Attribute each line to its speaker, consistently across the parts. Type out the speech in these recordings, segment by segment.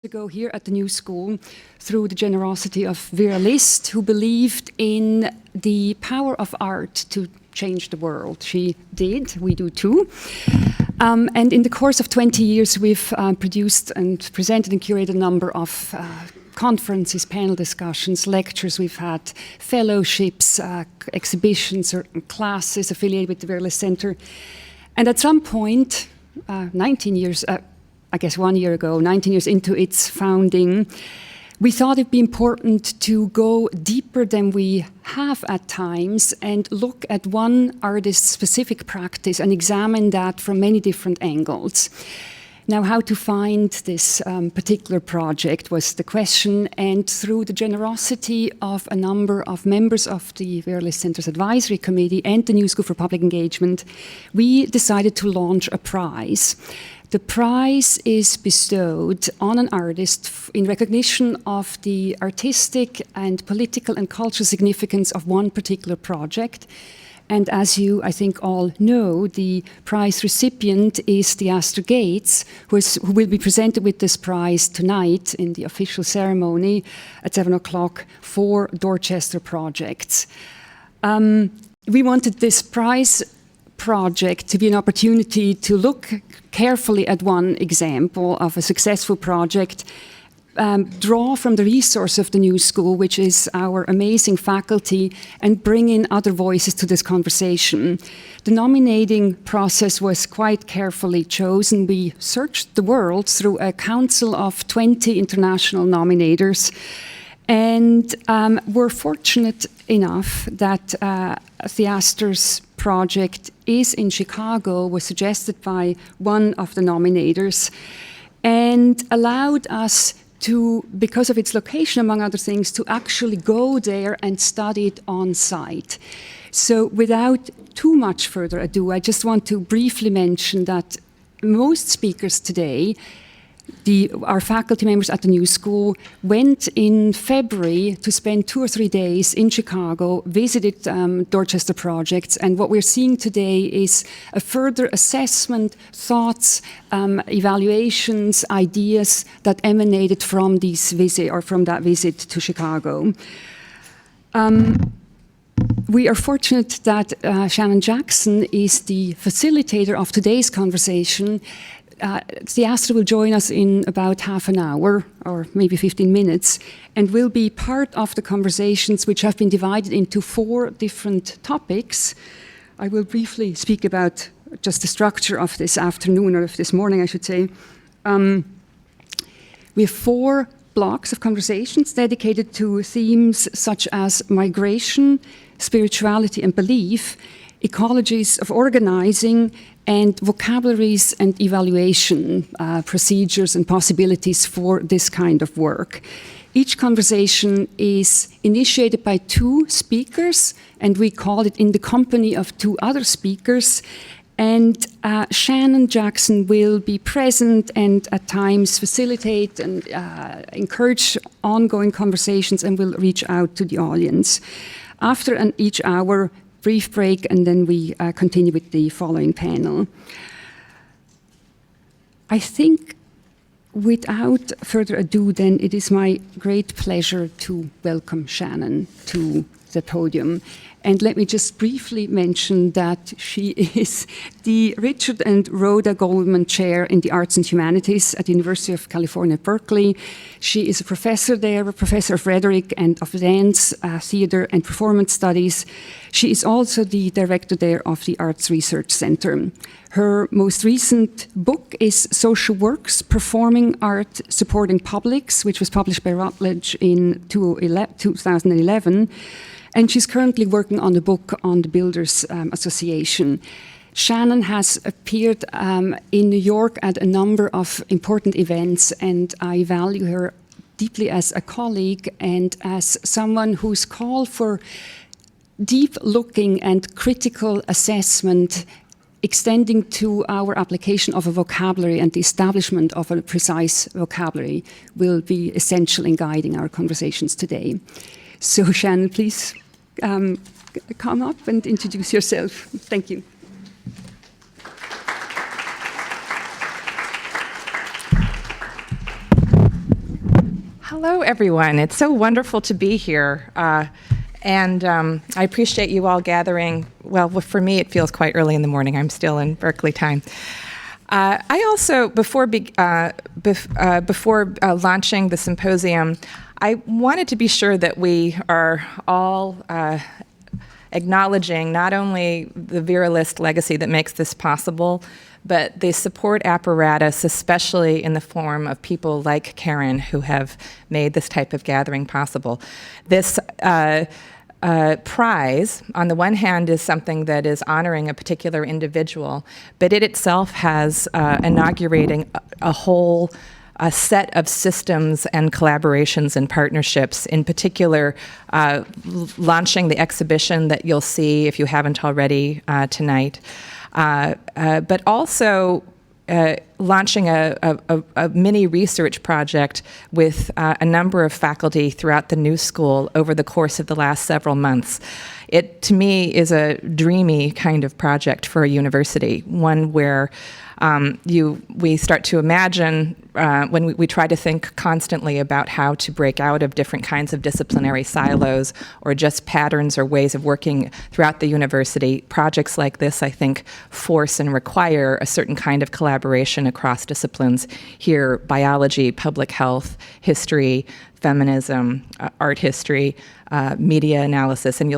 Speaker 1: ago here at the New School through the generosity of Vera List, who believed in the power of art to change the world. She did, we do too. And in the course of 20 years, we've produced and presented and curated a number of conferences, panel discussions, lectures. We've had fellowships, exhibitions, or classes affiliated with the Vera List Center. And at some point, 19 years, I guess 1 year ago, 19 years into its founding, we thought it'd be important to go deeper than we have at times and look at one artist's specific practice and examine that from many different angles. Now, how to find this particular project was the question, and through the generosity of a number of members of the Vera List Center's Advisory Committee and the New School for Public Engagement, we decided to launch a prize. The prize is bestowed on an artist in recognition of the artistic and political and cultural significance of one particular project. And as you, I think, all know, the prize recipient is Theaster who will be presented with this prize tonight in the official ceremony at 7 o'clock for Dorchester projects. We wanted this prize project to be an opportunity to look carefully at one example of a successful project, draw from the resource of the New School, which is our amazing faculty, and bring in other voices to this conversation. The nominating process was quite carefully chosen. We searched the world through a council of 20 international nominators, and we're fortunate enough that Theaster's project is in Chicago, was suggested by one of the nominators, and allowed us to, because of its location, among other things, to actually go there and study it on site. So without too much further ado, I just want to briefly mention that most speakers today, our faculty members at the New School, went in February to spend 2 or 3 days in Chicago, visited Dorchester projects, and what we're seeing today is a further assessment, thoughts, evaluations, ideas that emanated from this visit or from that visit to Chicago. We are fortunate that Shannon Jackson is the facilitator of today's conversation. Theaster will join us in about half an hour, or maybe 15 minutes, and will be part of the conversations which have been divided into 4 different topics. I will briefly speak about just the structure of this afternoon, or of this morning, I should say. We have 4 blocks of conversations dedicated to themes such as migration, spirituality and belief, ecologies of organizing, and vocabularies and evaluation procedures and possibilities for this kind of work. Each conversation is initiated by 2 speakers, and we call it in the company of 2 other speakers. And Shannon Jackson will be present and at times facilitate and encourage ongoing conversations, and will reach out to the audience. After each hour, brief break, and then we continue with the following panel. I think without further ado, then, it is my great pleasure to welcome Shannon to the podium. And let me just briefly mention that she is the Richard and Rhoda Goldman Chair in the Arts and Humanities at the University of California, Berkeley. She is a professor there, a professor of rhetoric and of dance, theater and performance studies. She is also the director there of the Arts Research Center. Her most recent book is Social Works, Performing Art Supporting Publics, which was published by Routledge in 2011. And she's currently working on a book on the Builders Association. Shannon has appeared in New York at a number of important events, and I value her deeply as a colleague and as someone whose call for deep looking and critical assessment, extending to our application of a vocabulary and the establishment of a precise vocabulary, will be essential in guiding our conversations today. So Shannon, please come up and introduce yourself. Thank you.
Speaker 2: Hello, everyone. It's so wonderful to be here. And I appreciate you all gathering. Well, for me, it feels quite early in the morning. I'm still in Berkeley time. I also, before launching the symposium, I wanted to be sure that we are all acknowledging not only the Viralist legacy that makes this possible, but the support apparatus, especially in the form of people like Karen, who have made this type of gathering possible. This prize, on the one hand, is something that is honoring a particular individual, but it itself has inaugurating a whole set of systems and collaborations and partnerships, in particular launching the exhibition that you'll see, if you haven't already, tonight, but also launching a mini research project with a number of faculty throughout the New School over the course of the last several months. It, to me, is a dreamy kind of project for a university, one where we start to imagine when we try to think constantly about how to break out of different kinds of disciplinary silos or just patterns or ways of working throughout the university. Projects like this, I think, force and require a certain kind of collaboration across disciplines. Here, biology, public health, history, feminism, art history, media analysis, and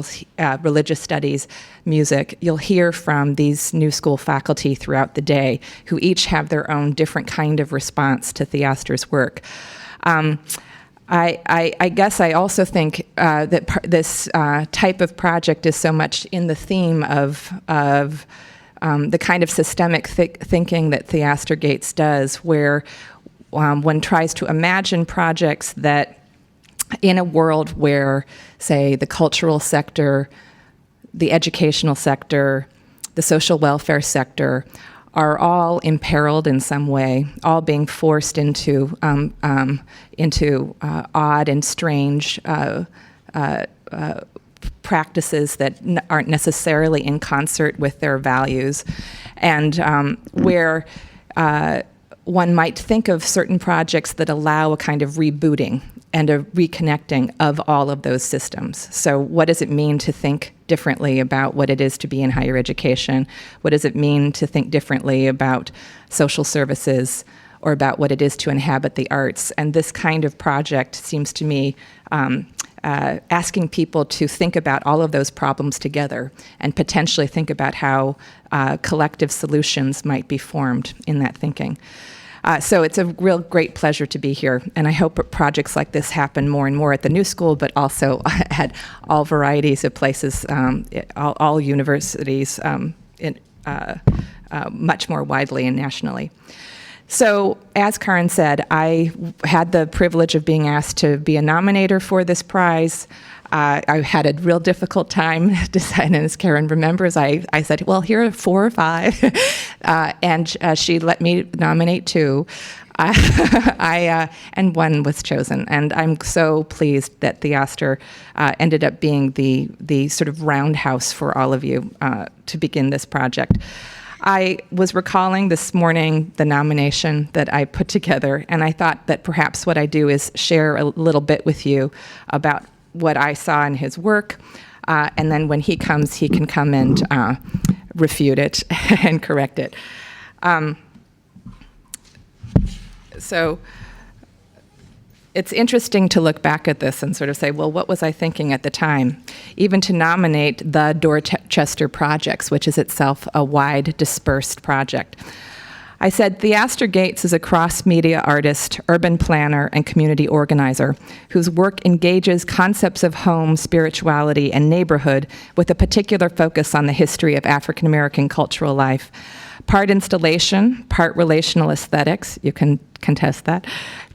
Speaker 2: religious studies, music. You'll hear from these New School faculty throughout the day who each have their own different kind of response to Theaster's work. I guess I also think that this type of project is so much in the theme of the kind of systemic thinking that Theaster Gates does, where one tries to imagine projects that, in a world where, say, the cultural sector, the educational sector, the social welfare sector are all imperiled in some way, all being forced into odd and strange practices that aren't necessarily in concert with their values, and where one might think of certain projects that allow a kind of rebooting and a reconnecting of all of those systems. So what does it mean to think differently about what it is to be in higher education? What does it mean to think differently about social services or about what it is to inhabit the arts? And this kind of project seems to me asking people to think about all of those problems together and potentially think about how collective solutions might be formed in that thinking. So it's a real great pleasure to be here, and I hope projects like this happen more and more at the New School, but also at all varieties of places, all universities, much more widely and nationally. So, as Karen said, I had the privilege of being asked to be a nominator for this prize. I had a real difficult time deciding, as Karen remembers. I said, well, here are 4 or 5, and she let me nominate 2. And 1 was chosen, and I'm so pleased that Theaster ended up being the sort of roundhouse for all of you to begin this project. I was recalling this morning the nomination that I put together, and I thought that perhaps what I do is share a little bit with you about what I saw in his work, and then when he comes, he can come and refute it and correct it. So it's interesting to look back at this and sort of say, well, what was I thinking at the time? Even to nominate the Dorchester Projects, which is itself a wide dispersed project. I said, Theaster Gates is a cross-media artist, urban planner, and community organizer whose work engages concepts of home, spirituality, and neighborhood with a particular focus on the history of African American cultural life. Part installation, part relational aesthetics, you can contest that,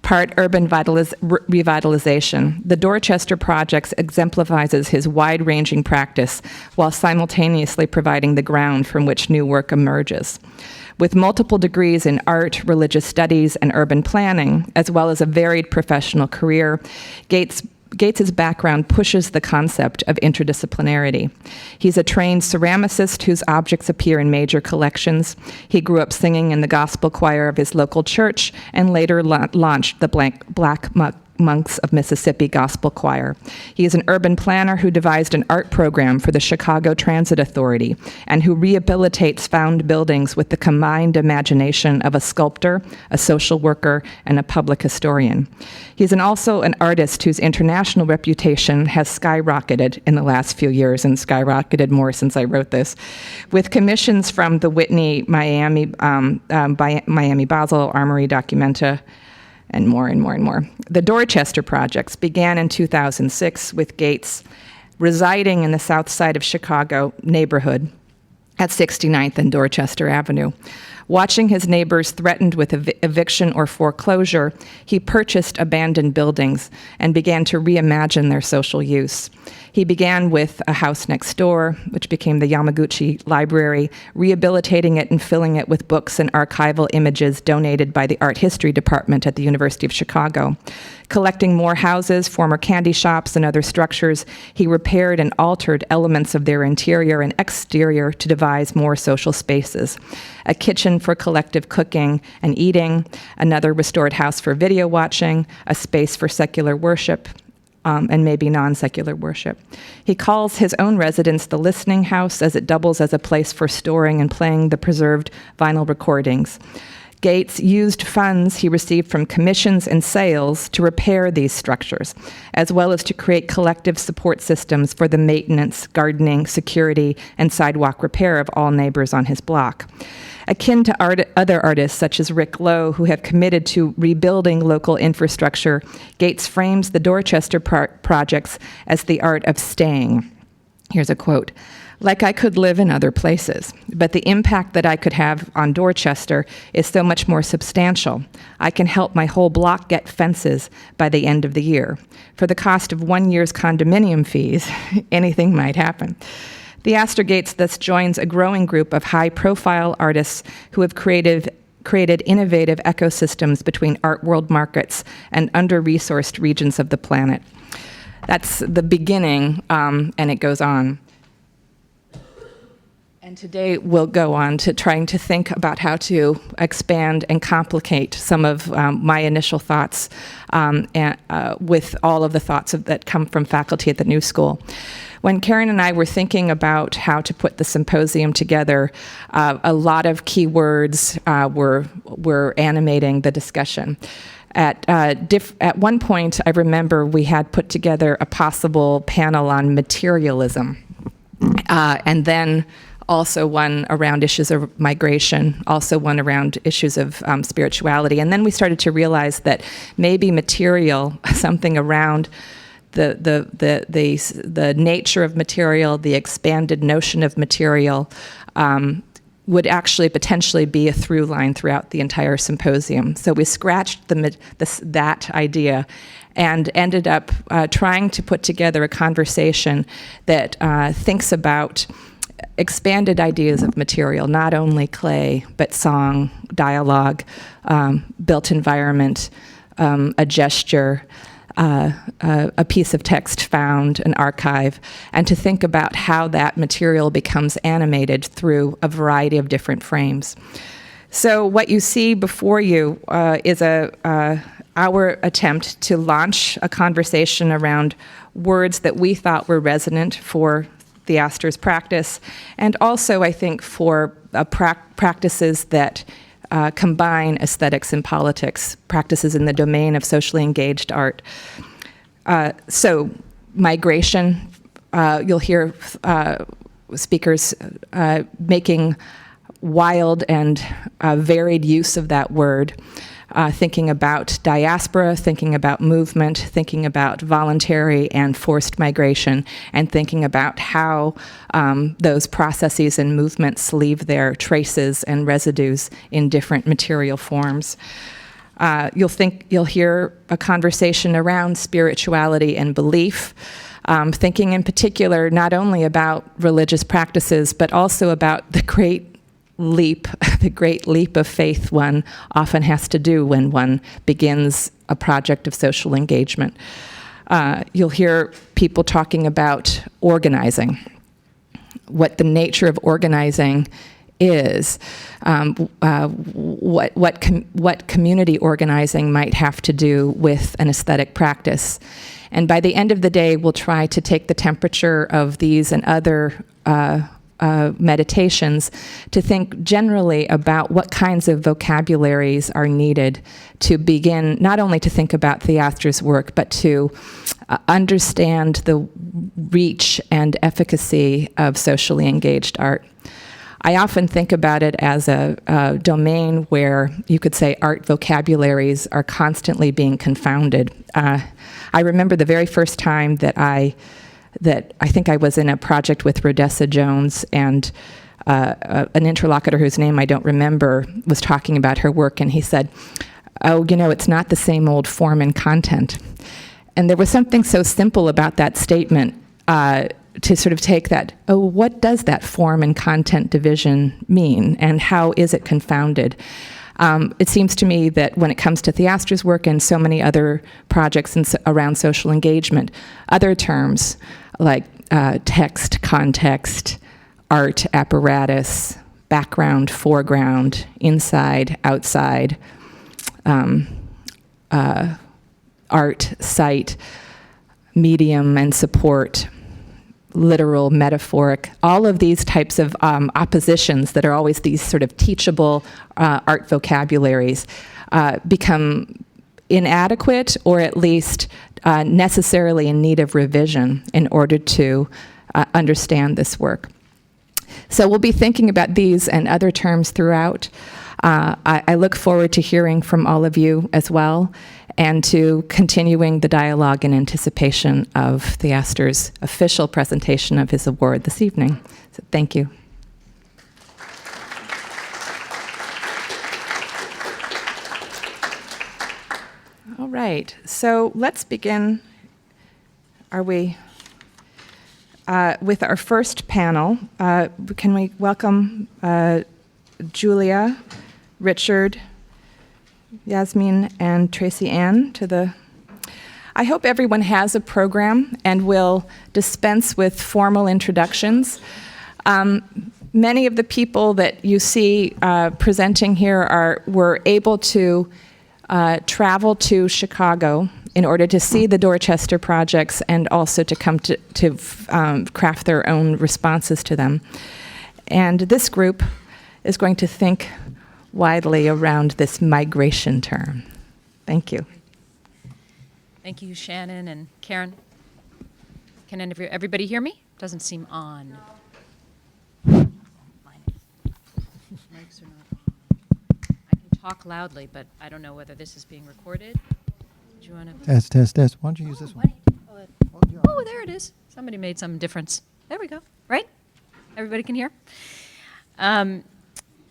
Speaker 2: part urban revitalization. The Dorchester Projects exemplifies his wide-ranging practice while simultaneously providing the ground from which new work emerges. With multiple degrees in art, religious studies, and urban planning, as well as a varied professional career, Gates's background pushes the concept of interdisciplinarity. He's a trained ceramicist whose objects appear in major collections. He grew up singing in the gospel choir of his local church and later launched the Black Monks of Mississippi Gospel Choir. He is an urban planner who devised an art program for the Chicago Transit Authority and who rehabilitates found buildings with the combined imagination of a sculptor, a social worker, and a public historian. He's also an artist whose international reputation has skyrocketed in the last few years, and skyrocketed more since I wrote this, with commissions from the Whitney, Miami Basel, Armory Documenta, and more and more and more. The Dorchester projects began in 2006 with Gates residing in the south side of Chicago neighborhood at 69th and Dorchester Avenue. Watching his neighbors threatened with eviction or foreclosure, he purchased abandoned buildings and began to reimagine their social use. He began with a house next door, which became the Yamaguchi Library, rehabilitating it and filling it with books and archival images donated by the Art History Department at the University of Chicago. Collecting more houses, former candy shops, and other structures, he repaired and altered elements of their interior and exterior to devise more social spaces. A kitchen for collective cooking and eating, another restored house for video watching, a space for secular worship, and maybe non-secular worship. He calls his own residence the listening house, as it doubles as a place for storing and playing the preserved vinyl recordings. Gates used funds he received from commissions and sales to repair these structures, as well as to create collective support systems for the maintenance, gardening, security, and sidewalk repair of all neighbors on his block. Akin to other artists such as Rick Lowe, who have committed to rebuilding local infrastructure, Gates frames the Dorchester projects as the art of staying. Here's a quote. "Like I could live in other places, but the impact that I could have on Dorchester is so much more substantial. I can help my whole block get fences by the end of the year. For the cost of 1 year's condominium fees, anything might happen." Theaster Gates thus joins a growing group of high-profile artists who have created innovative ecosystems between art world markets and under-resourced regions of the planet. That's the beginning, and it goes on. And today we'll go on to trying to think about how to expand and complicate some of my initial thoughts with all of the thoughts that come from faculty at the New School. When Karen and I were thinking about how to put the symposium together, a lot of key words were animating the discussion. At one point, I remember we had put together a possible panel on materialism, and then also one around issues of migration, also one around issues of spirituality. And then we started to realize that maybe material, something around the nature of material, the expanded notion of material, would actually potentially be a through line throughout the entire symposium. So we scratched that idea and ended up trying to put together a conversation that thinks about expanded ideas of material, not only clay, but song, dialogue, built environment, a gesture, a piece of text found, an archive, and to think about how that material becomes animated through a variety of different frames. So what you see before you is our attempt to launch a conversation around words that we thought were resonant for Theaster's practice, and also, I think, for practices that combine aesthetics and politics, practices in the domain of socially engaged art. So migration, you'll hear speakers making wild and varied use of that word, thinking about diaspora, thinking about movement, thinking about voluntary and forced migration, and thinking about how those processes and movements leave their traces and residues in different material forms. You'll hear a conversation around spirituality and belief, thinking in particular not only about religious practices, but also about the great leap of faith one often has to do when one begins a project of social engagement. You'll hear people talking about organizing, what the nature of organizing is, what community organizing might have to do with an aesthetic practice. And by the end of the day, we'll try to take the temperature of these and other meditations to think generally about what kinds of vocabularies are needed to begin not only to think about Theaster's work, but to understand the reach and efficacy of socially engaged art. I often think about it as a domain where you could say art vocabularies are constantly being confounded. I remember the very first time that I think I was in a project with Rodessa Jones, and an interlocutor whose name I don't remember was talking about her work, and he said, "Oh, you know, it's not the same old form and content." And there was something so simple about that statement, to sort of take that, oh, what does that form and content division mean, and how is it confounded? It seems to me that when it comes to Theaster's work and so many other projects around social engagement, other terms like text, context, art, apparatus, background, foreground, inside, outside, art, site, medium and support, literal, metaphoric, all of these types of oppositions that are always these sort of teachable art vocabularies become inadequate, or at least necessarily in need of revision in order to understand this work. So we'll be thinking about these and other terms throughout. I look forward to hearing from all of you as well, and to continuing the dialogue in anticipation of Theaster's official presentation of his award this evening. So thank you. All right, so let's begin, with our first panel. Can we welcome Julia, Richard, Jasmine, and Tracy Ann to the... I hope everyone has a program and will dispense with formal introductions. Many of the people that you see presenting here were able to travel to Chicago in order to see the Dorchester projects and also to come to craft their own responses to them. And this group is going to think widely around this migration term. Thank you.
Speaker 3: Thank you, Shannon and Karen. Can everybody hear me? Doesn't seem on. Mics are not on. I can talk loudly, but I don't know whether this is being recorded. Do you want to?
Speaker 4: Test. Why don't you use this one?
Speaker 3: Oh, there it is. Somebody made some difference. There we go. Right? Everybody can hear?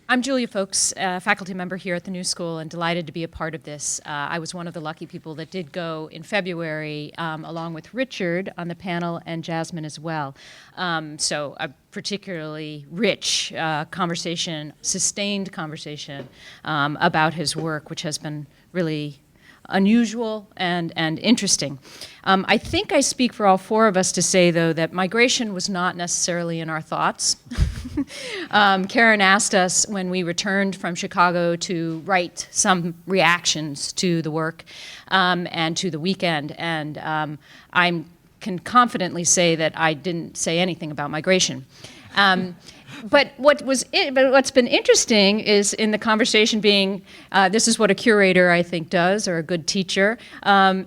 Speaker 3: I'm Julia Foulkes, a faculty member here at the New School, and delighted to be a part of this. I was one of the lucky people that did go in February, along with Richard on the panel and Jasmine as well. So a particularly rich conversation, sustained conversation about his work, which has been really unusual and interesting. I think I speak for all four of us to say, though, that migration was not necessarily in our thoughts. Karen asked us when we returned from Chicago to write some reactions to the work and to the weekend, and I can confidently say that I didn't say anything about migration. But what's been interesting is in the conversation being, this is what a curator, I think, does, or a good teacher,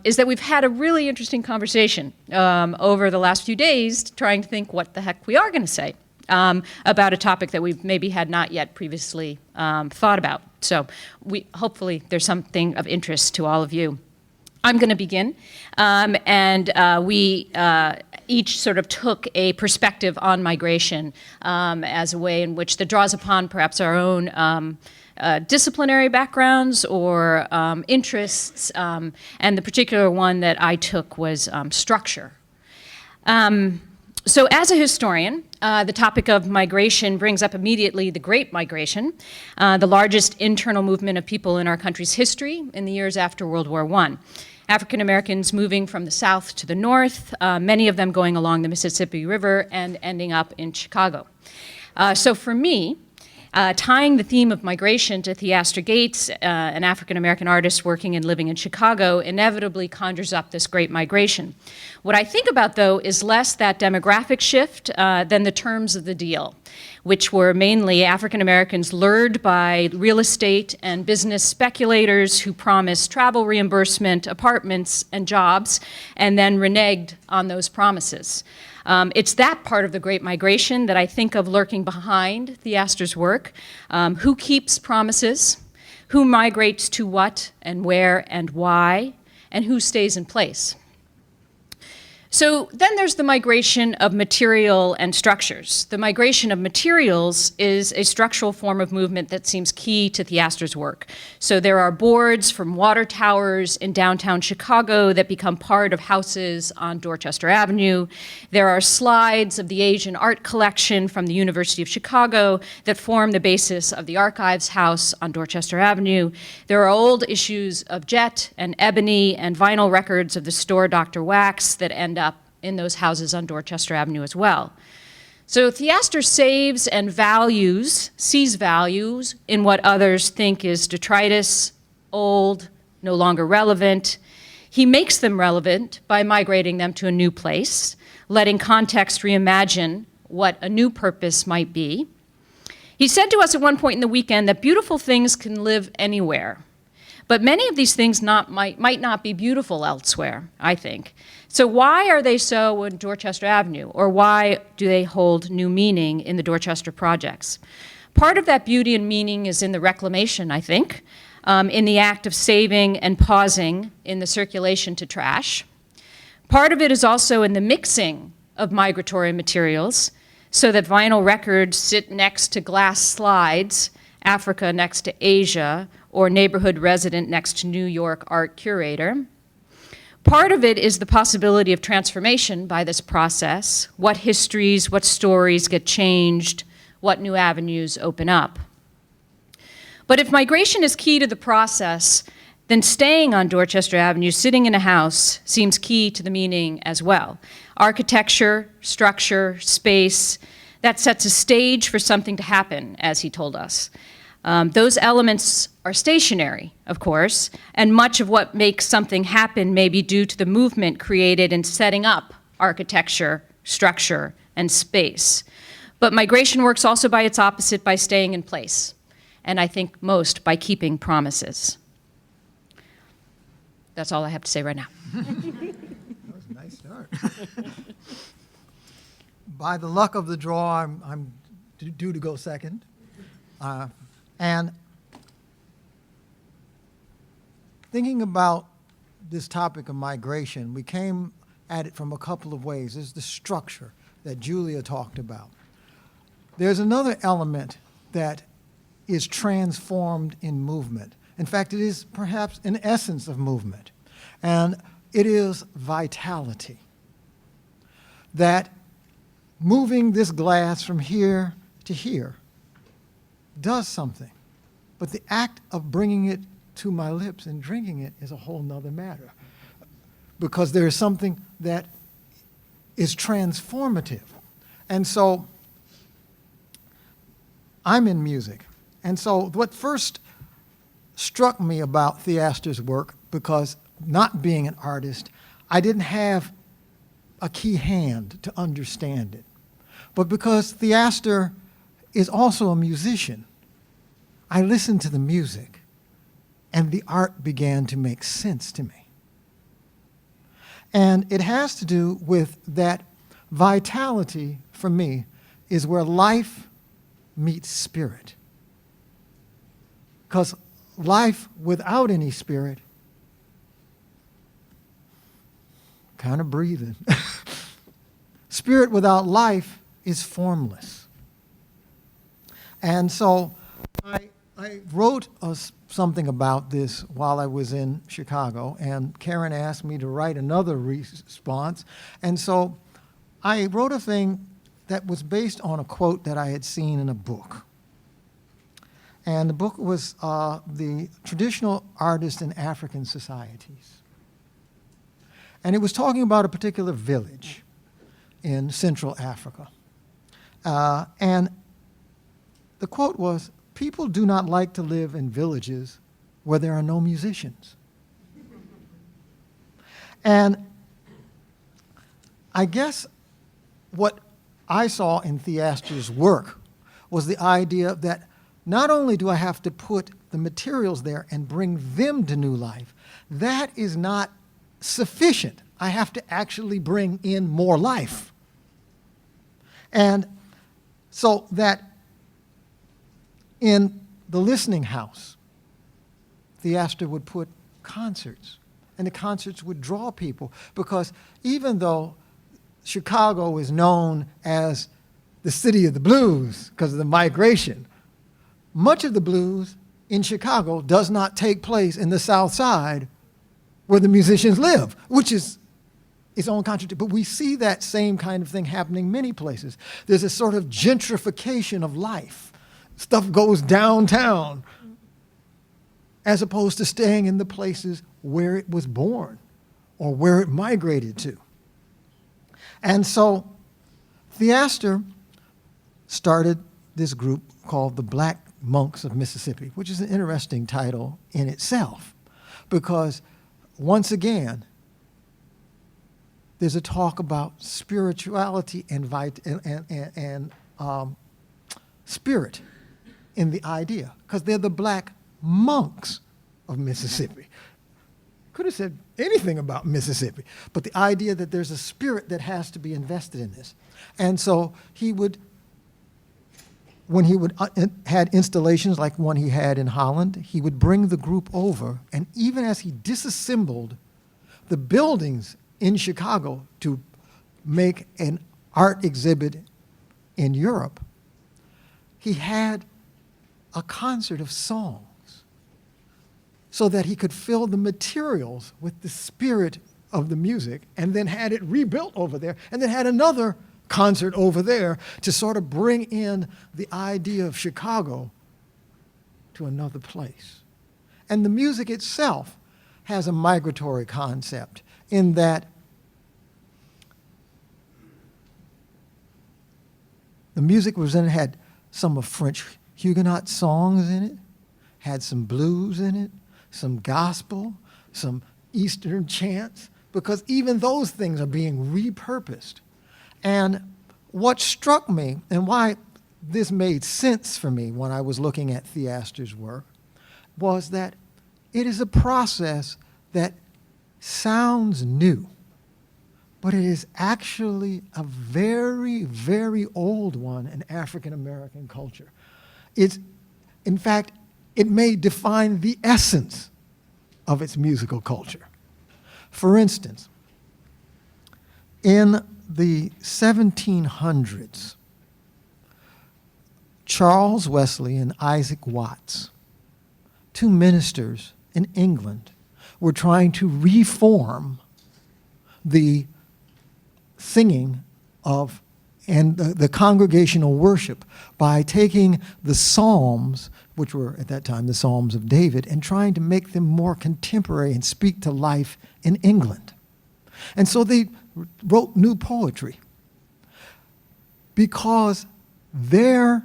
Speaker 3: is that we've had a really interesting conversation over the last few days trying to think what the heck we are going to say about a topic that we maybe had not yet previously thought about. So hopefully there's something of interest to all of you. I'm going to begin, and we each sort of took a perspective on migration as a way in which that draws upon perhaps our own disciplinary backgrounds or interests, and the particular one that I took was structure. So as a historian, the topic of migration brings up immediately the Great Migration, the largest internal movement of people in our country's history in the years after World War I. African Americans moving from the south to the north, many of them going along the Mississippi River and ending up in Chicago. So for me, Tying the theme of migration to Theaster Gates, an African-American artist working and living in Chicago, inevitably conjures up this great migration. What I think about, though, is less that demographic shift than the terms of the deal, which were mainly African-Americans lured by real estate and business speculators who promised travel reimbursement, apartments, and jobs, and then reneged on those promises. It's that part of the Great Migration that I think of lurking behind Theaster's work. Who keeps promises? Who migrates to what and where and why? And who stays in place? So then there's the migration of material and structures. The migration of materials is a structural form of movement that seems key to Theaster's work. So there are boards from water towers in downtown Chicago that become part of houses on Dorchester Avenue. There are slides of the Asian art collection from the University of Chicago that form the basis of the Archives House on Dorchester Avenue. There are old issues of jet and ebony and vinyl records of the store Dr. Wax that end up in those houses on Dorchester Avenue as well. So Theaster saves and sees values in what others think is detritus, old, no longer relevant. He makes them relevant by migrating them to a new place, letting context reimagine what a new purpose might be. He said to us at one point in the weekend that beautiful things can live anywhere. But many of these things might not be beautiful elsewhere, I think. So why are they so in Dorchester Avenue? Or why do they hold new meaning in the Dorchester projects? Part of that beauty and meaning is in the reclamation, I think, in the act of saving and pausing in the circulation to trash. Part of it is also in the mixing of migratory materials so that vinyl records sit next to glass slides, Africa next to Asia, or neighborhood resident next to New York art curator. Part of it is the possibility of transformation by this process, what histories, what stories get changed, what new avenues open up. But if migration is key to the process, then staying on Dorchester Avenue, sitting in a house, seems key to the meaning as well. Architecture, structure, space, that sets a stage for something to happen, as he told us. Those elements are stationary, of course, and much of what makes something happen may be due to the movement created in setting up architecture, structure, and space. But migration works also by its opposite, by staying in place, and I think most by keeping promises. That's all I have to say right now.
Speaker 4: That was a nice start. By the luck of the draw, I'm due to go second. And thinking about this topic of migration, we came at it from a couple of ways. There's the structure that Julia talked about. There's another element that is transformed in movement. In fact, it is perhaps an essence of movement, and it is vitality. That moving this glass from here to here does something, but the act of bringing it to my lips and drinking it is a whole nother matter, because there is something that is transformative. And so I'm in music, and so what first struck me about Theaster's work, because not being an artist, I didn't have a key hand to understand it, but because Theaster is also a musician, I listened to the music, and the art began to make sense to me. And it has to do with that vitality, for me, is where life meets spirit. Because life without any spirit, kind of breathing. Spirit without life is formless. And so I wrote something about this while I was in Chicago, and Karen asked me to write another response. And so I wrote a thing that was based on a quote that I had seen in a book. And the book was The Traditional Artist in African Societies. And it was talking about a particular village in Central Africa. And The quote was, "People do not like to live in villages where there are no musicians." And I guess what I saw in Theaster's work was the idea that not only do I have to put the materials there and bring them to new life, that is not sufficient. I have to actually bring in more life. And so that in the listening house, Theaster would put concerts, and the concerts would draw people, because even though Chicago is known as the city of the blues because of the migration, much of the blues in Chicago does not take place in the South Side where the musicians live, which is its own contradiction. But we see that same kind of thing happening many places. There's a sort of gentrification of life. Stuff goes downtown as opposed to staying in the places where it was born or where it migrated to. And so Theaster started this group called the Black Monks of Mississippi, which is an interesting title in itself, because once again, there's a talk about spirituality and spirit in the idea, because they're the black monks of Mississippi. Could have said anything about Mississippi, but the idea that there's a spirit that has to be invested in this. And so he would, when he would had installations like one he had in Holland, he would bring the group over, and even as he disassembled the buildings in Chicago to make an art exhibit in Europe, he had a concert of songs so that he could fill the materials with the spirit of the music, and then had it rebuilt over there, and then had another concert over there to sort of bring in the idea of Chicago to another place. And the music itself has a migratory concept in that the music had some of French Huguenot songs in it, had some blues in it, some gospel, some Eastern chants, because even those things are being repurposed. And what struck me, and why this made sense for me when I was looking at Theaster's work, was that it is a process that sounds new, but it is actually a very, very old one in African American culture. In fact, it may define the essence of its musical culture. For instance, in the 1700s, Charles Wesley and Isaac Watts, two ministers in England, were trying to reform the singing of and the congregational worship by taking the Psalms, which were at that time the Psalms of David, and trying to make them more contemporary and speak to life in England. And so they wrote new poetry, because the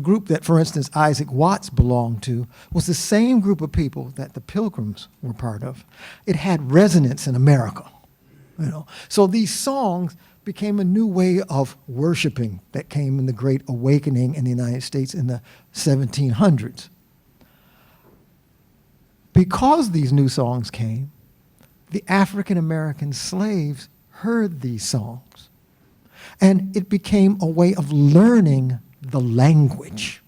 Speaker 4: group that, for instance, Isaac Watts belonged to was the same group of people that the Pilgrims were part of. It had resonance in America, you know. So these songs became a new way of worshiping that came in the Great Awakening in the United States in the 1700s. Because these new songs came, the African American slaves heard these songs, and it became a way of learning the language.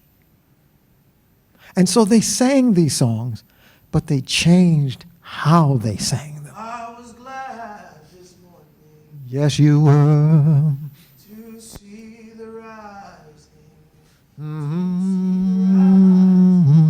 Speaker 4: And so they sang these songs, but they changed how they sang them.
Speaker 5: I was glad this morning.
Speaker 4: Yes, you were.
Speaker 5: To see the rising.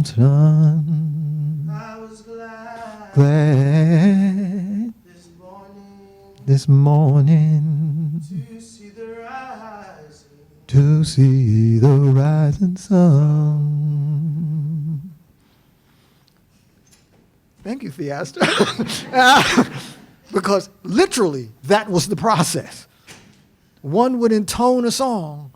Speaker 4: Son,
Speaker 5: I was glad
Speaker 4: glad
Speaker 5: this morning.
Speaker 4: this morning
Speaker 5: To see the rising.
Speaker 4: to see the rising sun. Thank you, Theaster. Because literally, that was the process. One would intone a song,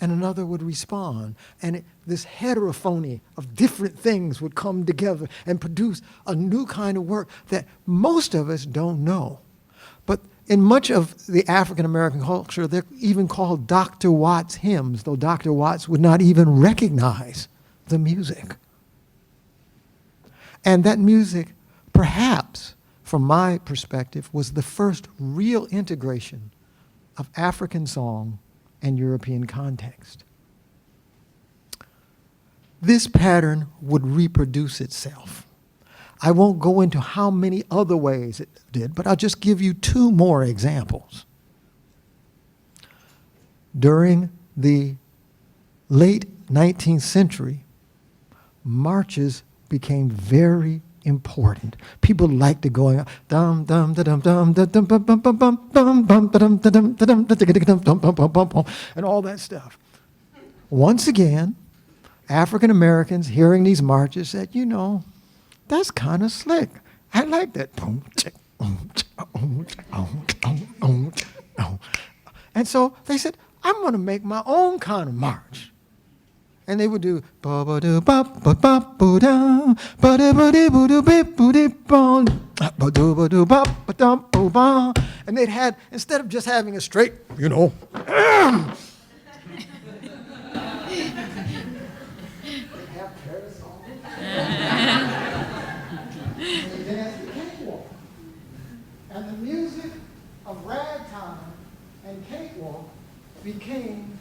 Speaker 4: and another would respond. And this heterophony of different things would come together and produce a new kind of work that most of us don't know. But in much of the African American culture, they're even called Dr. Watts hymns, though Dr. Watts would not even recognize the music. And that music, perhaps, from my perspective, was the first real integration of African song and European context. This pattern would reproduce itself. I won't go into how many other ways it did, but I'll just give you two more examples. During the late 19th century, marches became very important. People liked to go dum dum dum dum dum dum bum bum bum bum bum bum dum dum dum dum and all that stuff. Once again, African Americans hearing these marches said, you know, that's kind of slick. I like that. And so they said, I'm going to make my own kind of march. And they would do ba ba do ba ba ba boo da ba da ba dee boo do beep boo dee bon ba do ba do ba ba dum boo ba. And they'd had, instead of just having a straight, you know, and the music of ragtime and cakewalk became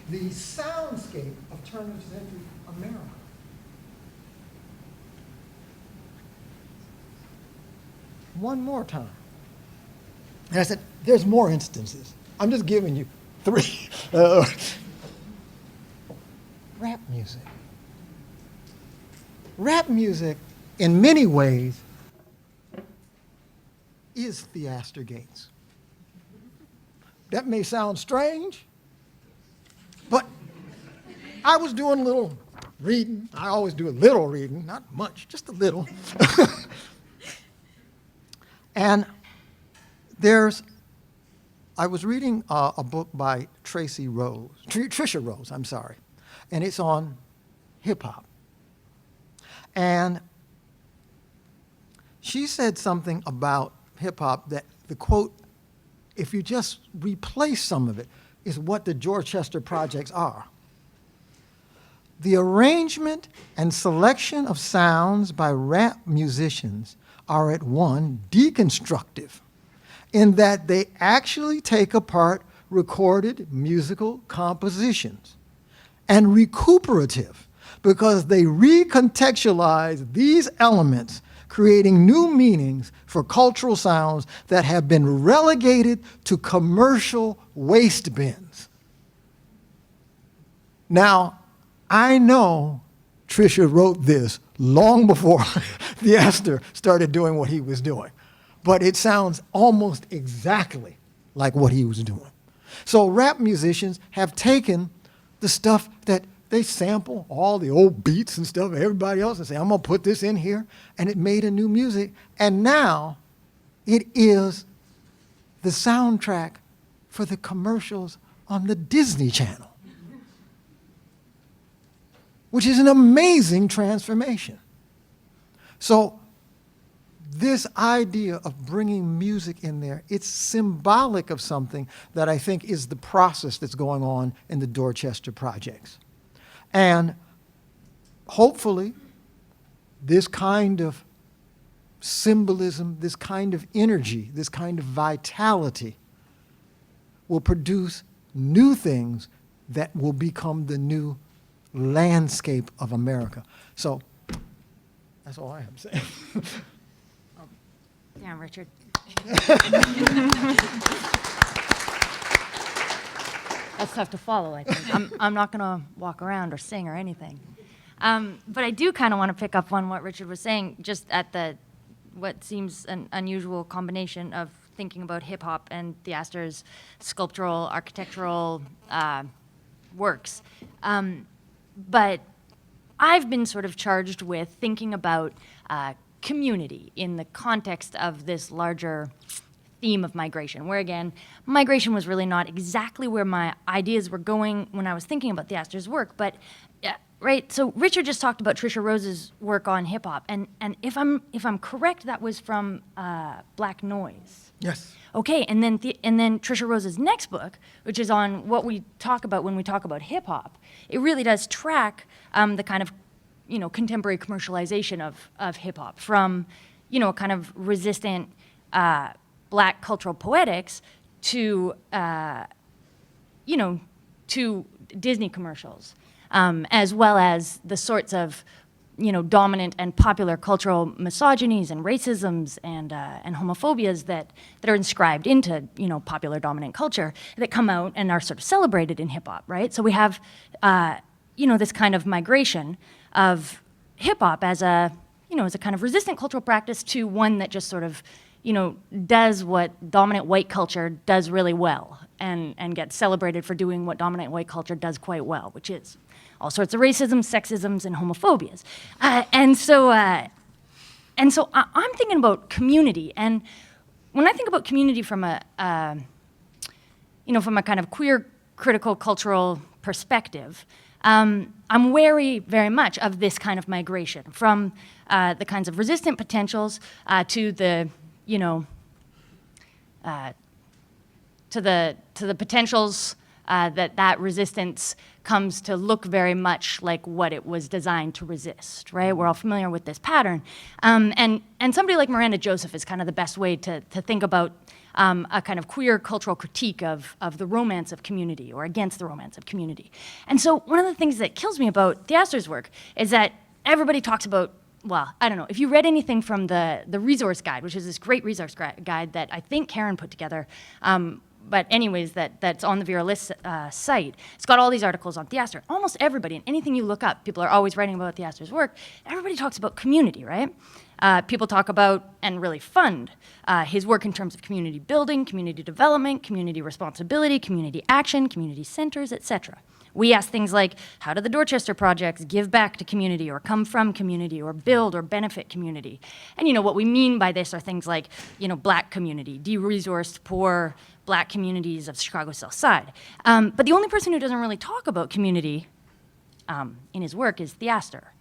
Speaker 4: the soundscape of turn-of-century America. One more time. And I said, there's more instances. I'm just giving you three. Rap music. Rap music, in many ways, is Theaster Gates. That may sound strange, but I was doing a little reading. I always do a little reading, not much, just a little. And I was reading a book by Trisha Rose, I'm sorry, and it's on hip hop. And she said something about hip hop that the quote, if you just replace some of it, is what the Dorchester projects are. The arrangement and selection of sounds by rap musicians are at one deconstructive, in that they actually take apart recorded musical compositions, and recuperative, because they recontextualize these elements, creating new meanings for cultural sounds that have been relegated to commercial waste bins. Now, I know Trisha wrote this long before Theaster started doing what he was doing, but it sounds almost exactly like what he was doing. So rap musicians have taken the stuff that they sample, all the old beats and stuff, everybody else, and say, I'm going to put this in here, and it made a new music. And now it is the soundtrack for the commercials on the Disney Channel, which is an amazing transformation. So this idea of bringing music in there, it's symbolic of something that I think is the process that's going on in the Dorchester projects. And hopefully, this kind of symbolism, this kind of energy, this kind of vitality will produce new things that will become the new landscape of America. So that's all I have to say.
Speaker 6: Damn, Richard. That's tough to follow, I think. I'm not going to walk around or sing or anything. But I do kind of want to pick up on what Richard was saying, just at what seems an unusual combination of thinking about hip-hop and Theaster's sculptural, architectural works. But I've been sort of charged with thinking about community in the context of this larger theme of migration, where again, migration was really not exactly where my ideas were going when I was thinking about Theaster's work, but right, so Richard just talked about Trisha Rose's work on hip hop, and if I'm correct, that was from Black Noise.
Speaker 4: Yes.
Speaker 6: Okay, and then Trisha Rose's next book, which is on what we talk about when we talk about hip hop, it really does track the kind of, contemporary commercialization of hip hop from, a kind of resistant Black cultural poetics to, to Disney commercials, as well as the sorts of, dominant and popular cultural misogynies and racisms and homophobias that are inscribed into, popular dominant culture that come out and are sort of celebrated in hip hop, right? So we have, this kind of migration of hip hop as a kind of resistant cultural practice to one that just sort of, does what dominant white culture does really well and gets celebrated for doing what dominant white culture does quite well, which is all sorts of racism, sexisms, and homophobias. And so I'm thinking about community. And when I think about community from a kind of queer critical cultural perspective, I'm wary very much of this kind of migration from the kinds of resistant potentials to the, to the potentials that resistance comes to look very much like what it was designed to resist, right? We're all familiar with this pattern. And somebody like Miranda Joseph is kind of the best way to think about a kind of queer cultural critique of the romance of community or against the romance of community. And so one of the things that kills me about Theaster's work is that everybody talks about, well, I don't know, if you read anything from the resource guide, which is this great resource guide that I think Karen put together, but anyways, that's on the Vera List site. It's got all these articles on Theaster. Almost everybody, and anything you look up, people are always writing about Theaster's work. Everybody talks about community, right? People talk about and really fund his work in terms of community building, community development, community responsibility, community action, community centers, etc. We ask things like, how do the Dorchester projects give back to community or come from community or build or benefit community? And what we mean by this are things like, Black community, de-resourced, poor Black communities of Chicago's South Side. But the only person who doesn't really talk about community in his work is Theaster,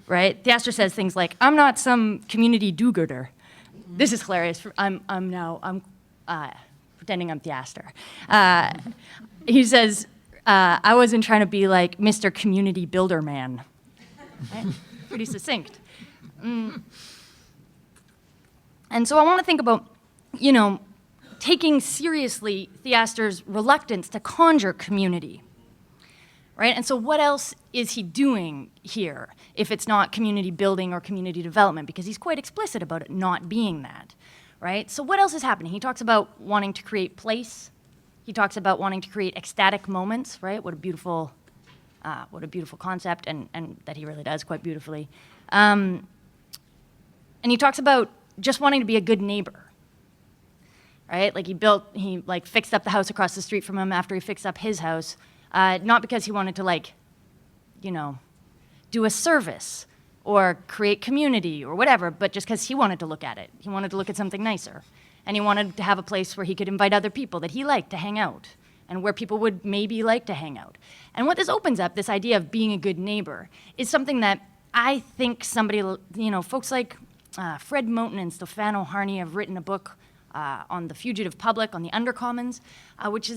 Speaker 6: right? Theaster says things like, I'm not some community do-gooder. This is hilarious. I'm pretending I'm Theaster. He says, I wasn't trying to be like Mr. Community Builder Man. Right? Pretty succinct. And so I want to think about, taking seriously Theaster's reluctance to conjure community, right? And so what else is he doing here if it's not community building or community development? Because he's quite explicit about it not being that, right? So what else is happening? He talks about wanting to create place. He talks about wanting to create ecstatic moments, right? What a beautiful concept, and that he really does quite beautifully. And he talks about just wanting to be a good neighbor, right? Like he fixed up the house across the street from him after he fixed up his house, not because he wanted to do a service or create community or whatever, but just because he wanted to look at it. He wanted to look at something nicer. And he wanted to have a place where he could invite other people that he liked to hang out and where people would maybe like to hang out. And what this opens up, this idea of being a good neighbor, is something that I think somebody, folks like Fred Moten and Stefano Harney have written a book on the fugitive public, on the undercommons, which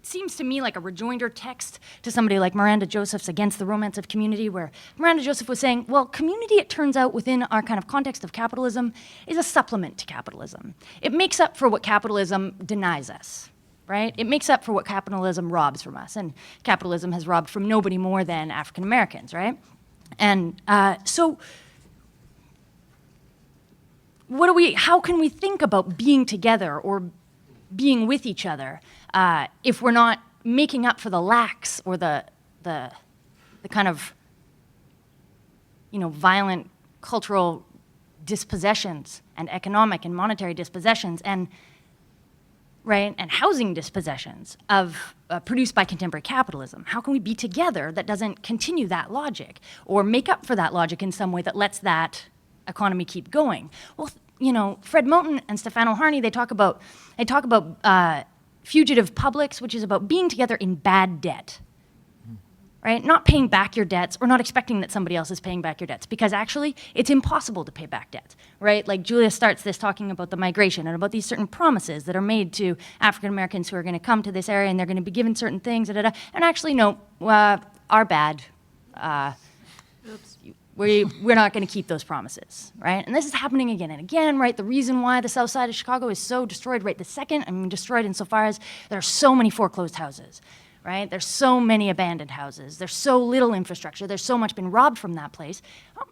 Speaker 6: seems to me like a rejoinder text to somebody like Miranda Joseph's Against the Romance of Community, where Miranda Joseph was saying, well, community, it turns out, within our kind of context of capitalism, is a supplement to capitalism. It makes up for what capitalism denies us, right? It makes up for what capitalism robs from us, and capitalism has robbed from nobody more than African Americans, right? And so how can we think about being together or being with each other if we're not making up for the lacks or the kind of violent cultural dispossessions and economic and monetary dispossessions and housing dispossessions of produced by contemporary capitalism? How can we be together that doesn't continue that logic or make up for that logic in some way that lets that economy keep going? Well, Fred Moten and Stefano Harney, they talk about fugitive publics, which is about being together in bad debt, right? Not paying back your debts or not expecting that somebody else is paying back your debts, because actually it's impossible to pay back debts, right? Like Julia starts this talking about the migration and about these certain promises that are made to African Americans who are going to come to this area and they're going to be given certain things, and actually, no, are bad. We're not going to keep those promises, right? And this is happening again and again, right? The reason why the south side of Chicago is so destroyed right this second, destroyed insofar as there are so many foreclosed houses, right? There's so many abandoned houses. There's so little infrastructure. There's so much been robbed from that place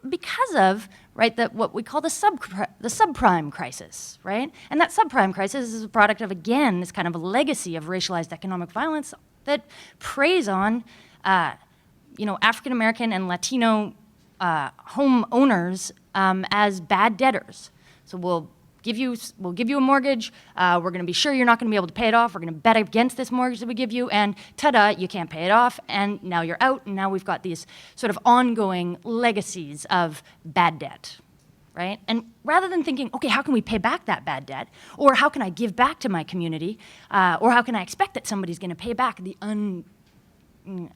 Speaker 6: because of, right, what we call the subprime crisis, right? And that subprime crisis is a product of, again, this kind of a legacy of racialized economic violence that preys on, African American and Latino homeowners as bad debtors. So we'll give you a mortgage. We're going to be sure you're not going to be able to pay it off. We're going to bet against this mortgage that we give you, and ta-da, you can't pay it off, and now you're out, and now we've got these sort of ongoing legacies of bad debt, right? And rather than thinking, okay, how can we pay back that bad debt, or how can I give back to my community, or how can I expect that somebody's going to pay back the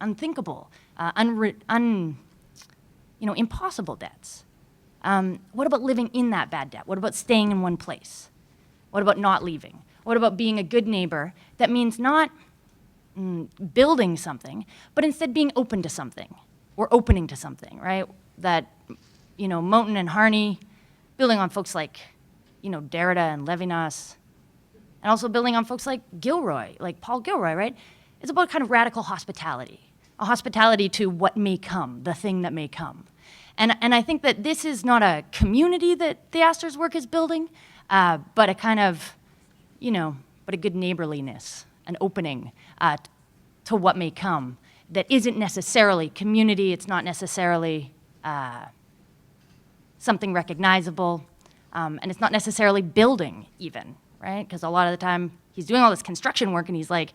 Speaker 6: unthinkable, impossible debts. What about living in that bad debt? What about staying in one place? What about not leaving? What about being a good neighbor? That means not building something, but instead being open to something, or opening to something, right? That, Moten and Harney, building on folks like, Derrida and Levinas, and also building on folks like Gilroy, like Paul Gilroy, right? It's about kind of radical hospitality. A hospitality to what may come, the thing that may come. And I think that this is not a community that Theaster's work is building, but a kind of, but a good neighborliness, an opening to what may come that isn't necessarily community, it's not necessarily something recognizable, and it's not necessarily building even, right? Because a lot of the time he's doing all this construction work and he's like,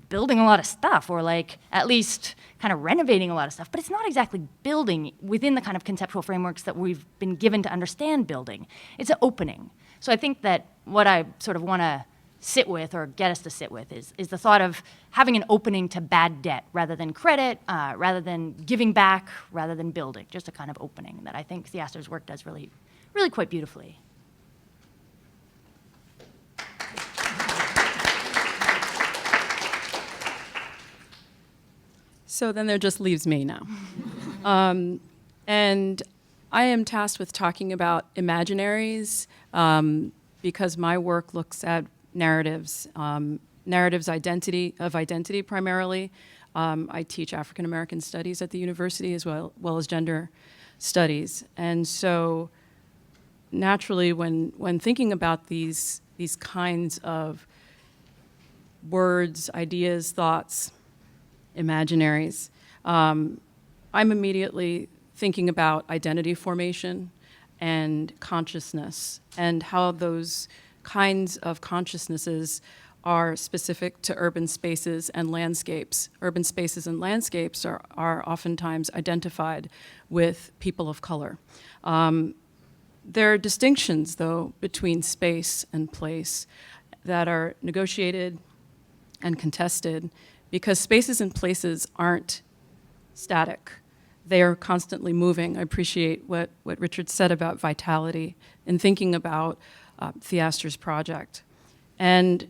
Speaker 6: building a lot of stuff, or like at least kind of renovating a lot of stuff, but it's not exactly building within the kind of conceptual frameworks that we've been given to understand building. It's an opening. So I think that what I sort of want to sit with, or get us to sit with, is the thought of having an opening to bad debt rather than credit, rather than giving back, rather than building, just a kind of opening that I think Theaster's work does really, really quite beautifully.
Speaker 7: So then there just leaves me now. And I am tasked with talking about imaginaries because my work looks at narratives, narratives of identity primarily. I teach African American studies at the university as well as gender studies. And so naturally when thinking about these kinds of words, ideas, thoughts, imaginaries, I'm immediately thinking about identity formation and consciousness, and how those kinds of consciousnesses are specific to urban spaces and landscapes. Urban spaces and landscapes are oftentimes identified with people of color. There are distinctions, though, between space and place that are negotiated and contested, because spaces and places aren't static. They are constantly moving. I appreciate what Richard said about vitality in thinking about Theaster's project. And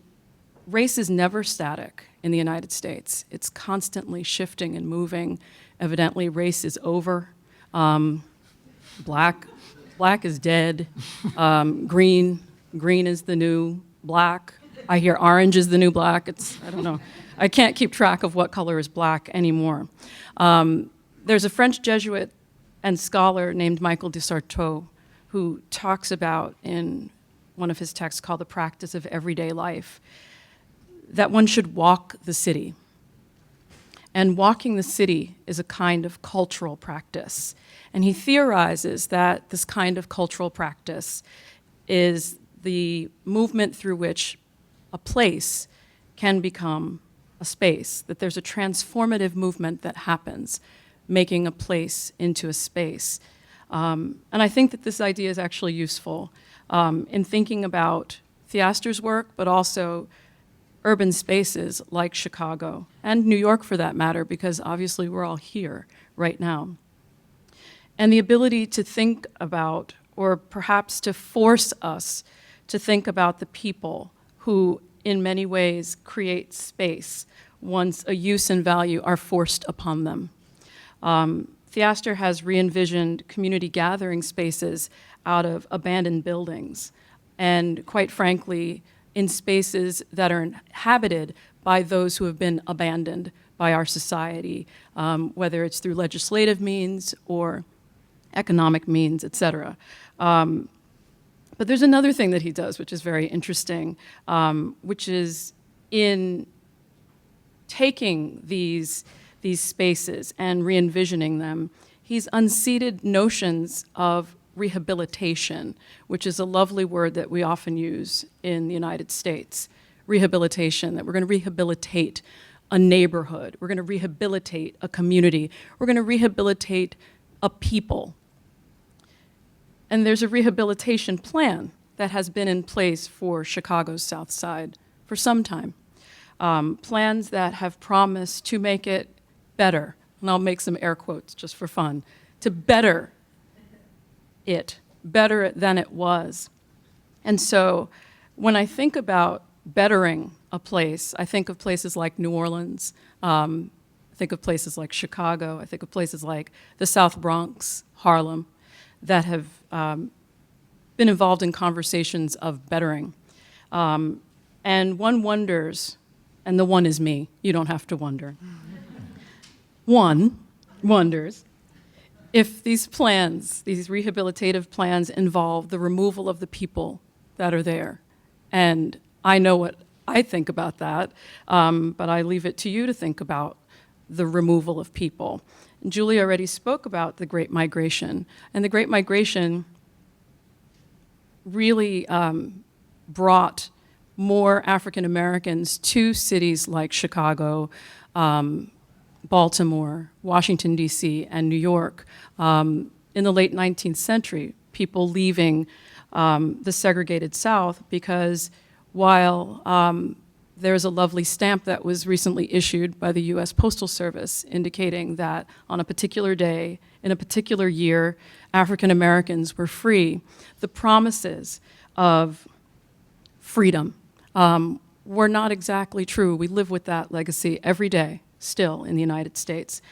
Speaker 7: race is never static in the United States. It's constantly shifting and moving. Evidently, race is over. Black is dead. Green is the new black. I hear orange is the new black. I don't know. I can't keep track of what color is black anymore. There's a French Jesuit and scholar named Michael de Sarteau who talks about, in one of his texts called The Practice of Everyday Life, that one should walk the city. And walking the city is a kind of cultural practice. And he theorizes that this kind of cultural practice is the movement through which a place can become a space, that there's a transformative movement that happens, making a place into a space. And I think that this idea is actually useful in thinking about Theaster's work, but also urban spaces like Chicago and New York for that matter, because obviously we're all here right now. And the ability to think about, or perhaps to force us to think about the people who in many ways create space once a use and value are forced upon them. Theaster has re-envisioned community gathering spaces out of abandoned buildings, and quite frankly, in spaces that are inhabited by those who have been abandoned by our society, whether it's through legislative means or economic means, et cetera. But there's another thing that he does, which is very interesting, which is in taking these spaces and re-envisioning them, he's unseated notions of rehabilitation, which is a lovely word that we often use in the United States. Rehabilitation, that we're going to rehabilitate a neighborhood, we're going to rehabilitate a community, we're going to rehabilitate a people. And there's a rehabilitation plan that has been in place for Chicago's South Side for some time. Plans that have promised to make it better, and I'll make some air quotes just for fun, to better it, better than it was. And so when I think about bettering a place, I think of places like New Orleans, I think of places like Chicago, I think of places like the South Bronx, Harlem, that have been involved in conversations of bettering. And one wonders, and the one is me, you don't have to wonder. One wonders if these plans, these rehabilitative plans, involve the removal of the people that are there. And I know what I think about that, but I leave it to you to think about the removal of people. Julie already spoke about the Great Migration, and the Great Migration really brought more African Americans to cities like Chicago, Baltimore, Washington, D.C., and New York. In the late 19th century, people leaving the segregated South because while there's a lovely stamp that was recently issued by the U.S. Postal Service indicating that on a particular day, in a particular year, African Americans were free, the promises of freedom were not exactly true. We live with that legacy every day, still, in the United States.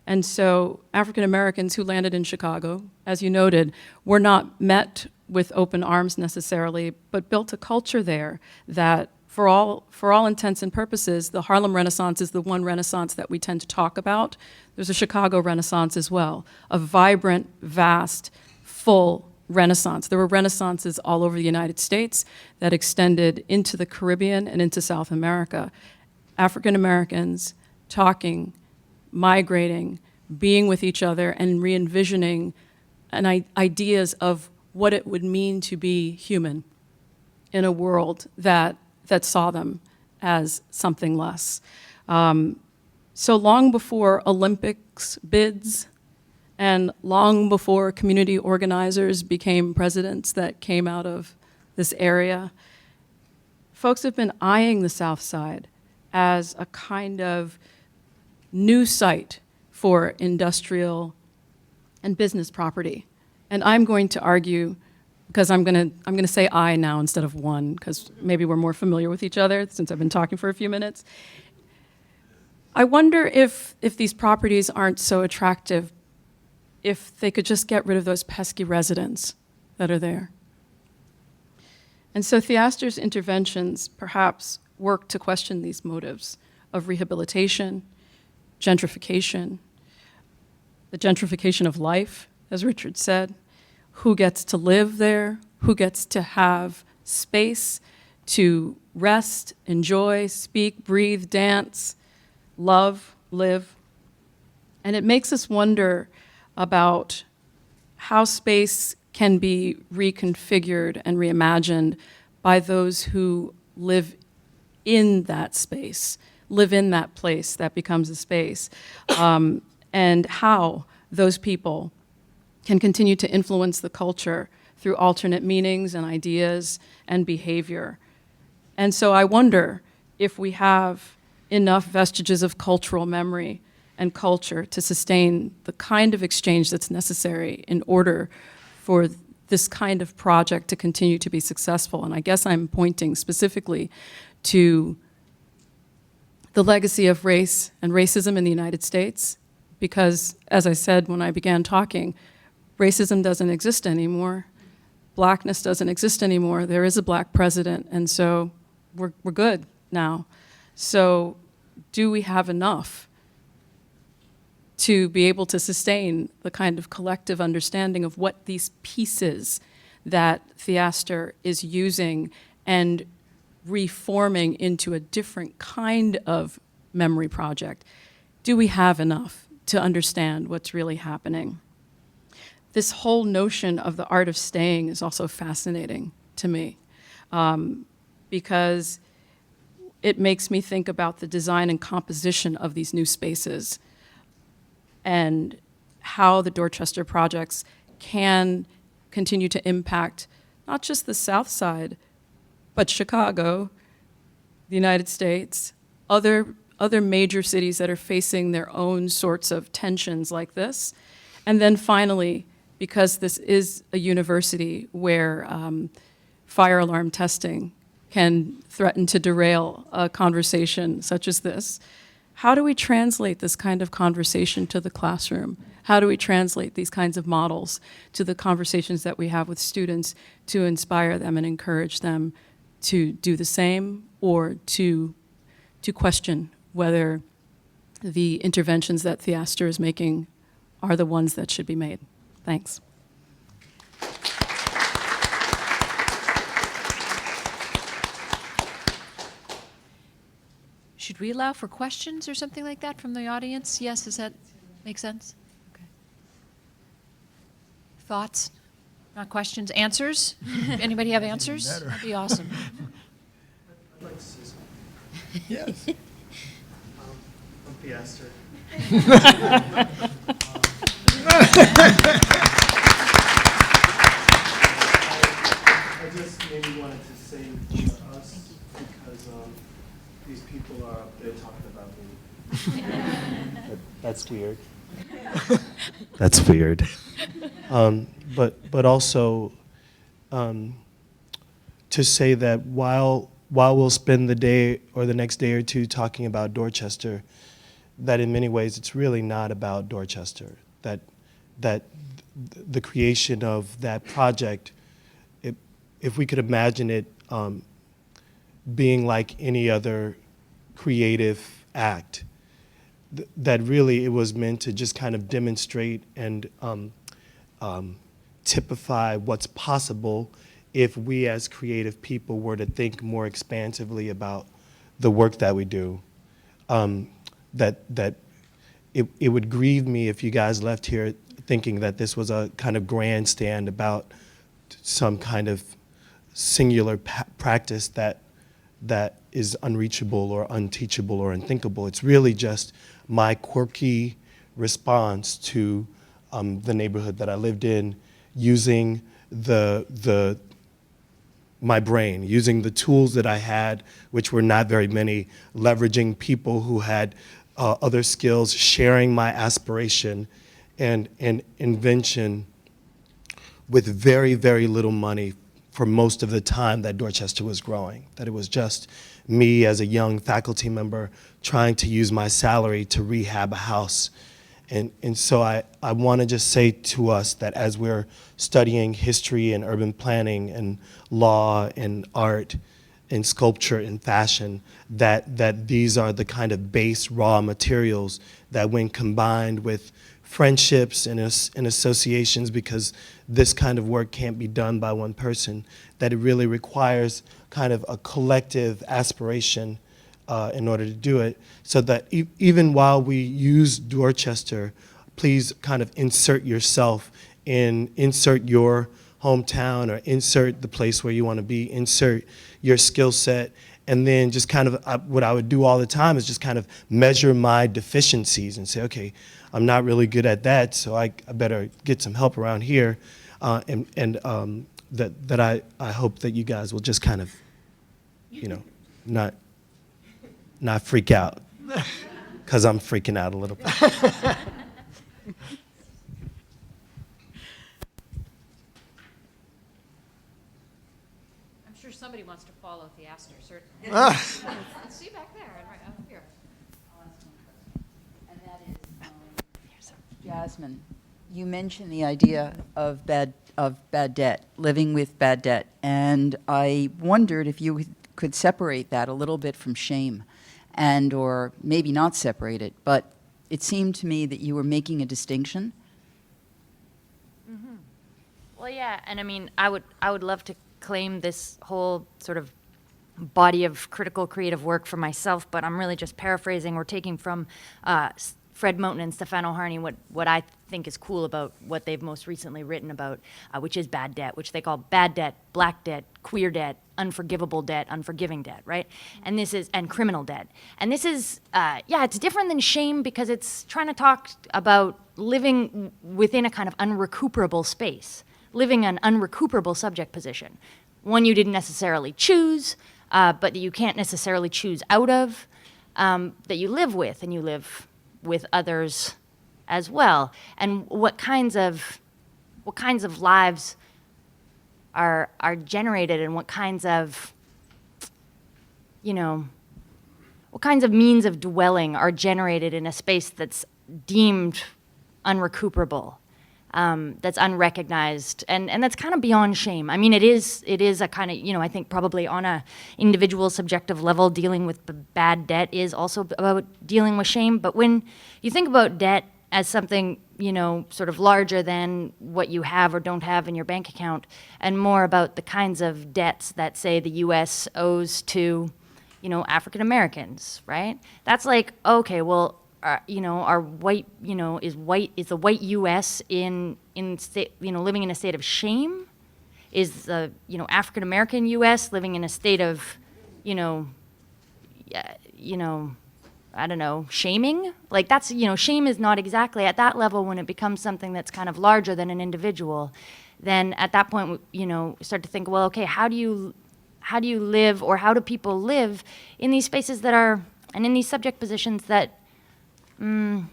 Speaker 7: And so African Americans who landed in Chicago, as you noted, were not met with open arms necessarily, but built a culture there that for all intents and purposes, the Harlem Renaissance is the one Renaissance that we tend to talk about. There's a Chicago Renaissance as well, a vibrant, vast, full Renaissance. There were Renaissances all over the United States that extended into the Caribbean and into South America. African Americans talking, migrating, being with each other, and re-envisioning ideas of what it would mean to be human in a world that saw them as something less. So long before Olympics bids and long before community organizers became presidents that came out of this area, folks have been eyeing the South Side as a kind of new site for industrial and business property. And I'm going to argue, because I'm going to say I now instead of one, because maybe we're more familiar with each other since I've been talking for a few minutes. I wonder if these properties aren't so attractive if they could just get rid of those pesky residents that are there. And so Theaster's interventions perhaps work to question these motives of rehabilitation, gentrification, the gentrification of life, as Richard said. Who gets to live there? Who gets to have space to rest, enjoy, speak, breathe, dance, love, live? And it makes us wonder about how space can be reconfigured and reimagined by those who live in that space, live in that place that becomes a space, and how those people can continue to influence the culture through alternate meanings and ideas and behavior. And so I wonder if we have enough vestiges of cultural memory and culture to sustain the kind of exchange that's necessary in order for this kind of project to continue to be successful. And I guess I'm pointing specifically to the legacy of race and racism in the United States, because, as I said when I began talking, racism doesn't exist anymore. Blackness doesn't exist anymore. There is a black president, and so we're good now. So do we have enough to be able to sustain the kind of collective understanding of what these pieces that Theaster is using and reforming into a different kind of memory project? Do we have enough to understand what's really happening? This whole notion of the art of staying is also fascinating to me, because it makes me think about the design and composition of these new spaces and how the Dorchester projects can continue to impact not just the South Side, but Chicago, the United States, other major cities that are facing their own sorts of tensions like this. And then finally, because this is a university where fire alarm testing can threaten to derail a conversation such as this, how do we translate this kind of conversation to the classroom? How do we translate these kinds of models to the conversations that we have with students to inspire them and encourage them to do the same, or to question whether the interventions that Theaster is making are the ones that should be made? Thanks.
Speaker 3: Should we allow for questions or something like that from the audience? Yes, does that make sense? Okay. Thoughts? Not questions, answers? Anybody have answers? That'd be awesome.
Speaker 5: I'd like to say something.
Speaker 4: Yes.
Speaker 5: I'm Theaster. I just maybe wanted to say to us, because these people are up there talking about me. That's weird. That's weird. But also to say that while we'll spend the day or the next day or two talking about Dorchester, that in many ways it's really not about Dorchester. That the creation of that project, if we could imagine it being like any other creative act, that really it was meant to just kind of demonstrate and typify what's possible if we as creative people were to think more expansively about the work that we do. That it would grieve me if you guys left here thinking that this was a kind of grandstand about some kind of singular practice that is unreachable or unteachable or unthinkable. It's really just my quirky response to the neighborhood that I lived in, using my brain, using the tools that I had, which were not very many, leveraging people who had other skills, sharing my aspiration and invention with very, very little money for most of the time that Dorchester was growing. That it was just me as a young faculty member trying to use my salary to rehab a house. And so I want to just say to us that as we're studying history and urban planning and law and art and sculpture and fashion, that these are the kind of base raw materials that when combined with friendships and associations, because this kind of work can't be done by one person, that it really requires kind of a collective aspiration in order to do it, so that even while we use Dorchester, please kind of insert yourself in, insert your hometown or insert the place where you want to be, insert your skill set, and then just kind of, what I would do all the time is just kind of measure my deficiencies and say, okay, I'm not really good at that, so I better get some help around here. that I hope that you guys will just kind of, not freak out, because I'm freaking out a little bit.
Speaker 3: I'm sure somebody wants to follow Theaster, certainly. Let's see back there, and right up here.
Speaker 8: And that is, Jasmine, you mentioned the idea of bad debt, living with bad debt, and I wondered if you could separate that a little bit from shame, and or maybe not separate it, but it seemed to me that you were making a distinction.
Speaker 6: Well, yeah, and I mean, I would love to claim this whole sort of body of critical creative work for myself, but I'm really just paraphrasing or taking from Fred Moten and Stefano Harney what I think is cool about what they've most recently written about, which is bad debt, which they call bad debt, black debt, queer debt, unforgivable debt, unforgiving debt, right? And this is, and criminal debt. And this is, it's different than shame because it's trying to talk about living within a kind of unrecuperable space, living an unrecuperable subject position, one you didn't necessarily choose, but that you can't necessarily choose out of, that you live with, and you live with others as well. And what kinds of lives are generated, and what kinds of means of dwelling are generated in a space that's deemed unrecuperable, that's unrecognized, and that's kind of beyond shame. I mean, it is a kind of, I think probably on a individual subjective level, dealing with bad debt is also about dealing with shame. But when you think about debt as something, sort of larger than what you have or don't have in your bank account, and more about the kinds of debts that, say, the U.S. owes to, African Americans, right? That's like, okay, well, are white, is the white U.S. in state, living in a state of shame? Is the, African American U.S. living in a state of, I don't know, shaming? Like that's, shame is not exactly at that level. When it becomes something that's kind of larger than an individual, then at that point, start to think, well, okay, how do you live, or how do people live in these spaces that are, and in these subject positions that, Moten